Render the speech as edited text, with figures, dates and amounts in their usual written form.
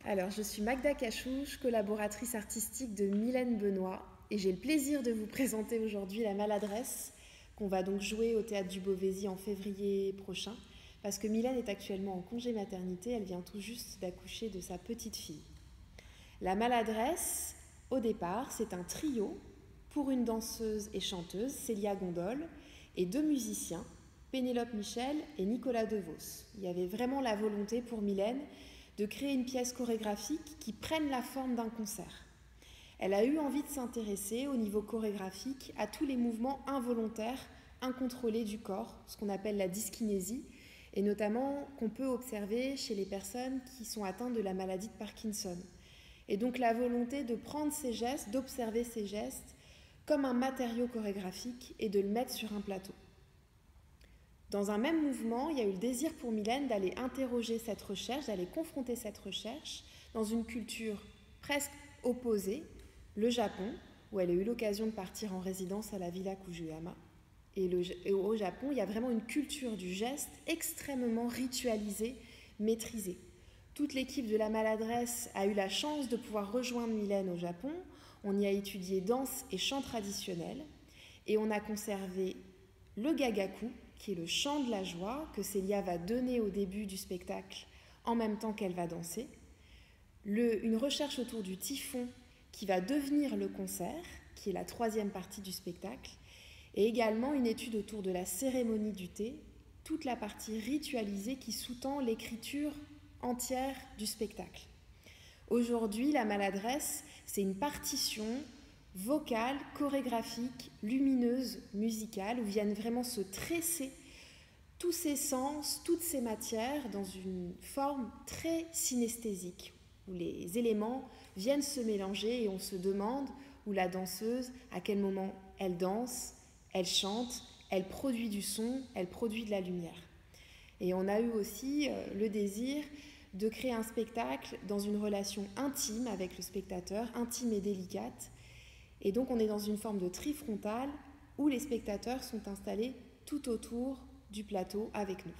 Alors, je suis Magda Cachouche, collaboratrice artistique de Mylène Benoît, et j'ai le plaisir de vous présenter aujourd'hui La Maladresse, qu'on va donc jouer au Théâtre du Beauvaisis en février prochain, parce que Mylène est actuellement en congé maternité, elle vient tout juste d'accoucher de sa petite fille. La Maladresse, au départ, c'est un trio pour une danseuse et chanteuse, Célia Gondol, et deux musiciens, Pénélope Michel et Nicolas Devos. Il y avait vraiment la volonté pour Mylène de créer une pièce chorégraphique qui prenne la forme d'un concert. Elle a eu envie de s'intéresser au niveau chorégraphique à tous les mouvements involontaires, incontrôlés du corps, ce qu'on appelle la dyskinésie, et notamment qu'on peut observer chez les personnes qui sont atteintes de la maladie de Parkinson. Et donc la volonté de prendre ces gestes, d'observer ces gestes comme un matériau chorégraphique et de le mettre sur un plateau. Dans un même mouvement, il y a eu le désir pour Mylène d'aller interroger cette recherche, d'aller confronter cette recherche dans une culture presque opposée, le Japon, où elle a eu l'occasion de partir en résidence à la Villa Kujuyama. Et au Japon, il y a vraiment une culture du geste extrêmement ritualisée, maîtrisée. Toute l'équipe de La Maladresse a eu la chance de pouvoir rejoindre Mylène au Japon. On y a étudié danse et chant traditionnel. Et on a conservé le gagaku, qui est le chant de la joie que Célia va donner au début du spectacle en même temps qu'elle va danser. Une recherche autour du typhon qui va devenir le concert, qui est la troisième partie du spectacle. Et également une étude autour de la cérémonie du thé, toute la partie ritualisée qui sous-tend l'écriture entière du spectacle. Aujourd'hui, La Maladresse, c'est une partition vocale, chorégraphique, lumineuse, musicale, où viennent vraiment se tresser tous ces sens, toutes ces matières dans une forme très synesthésique, où les éléments viennent se mélanger et on se demande où la danseuse, à quel moment elle danse, elle chante, elle produit du son, elle produit de la lumière. Et on a eu aussi le désir de créer un spectacle dans une relation intime avec le spectateur, intime et délicate. Et donc on est dans une forme de trifrontale où les spectateurs sont installés tout autour du plateau avec nous.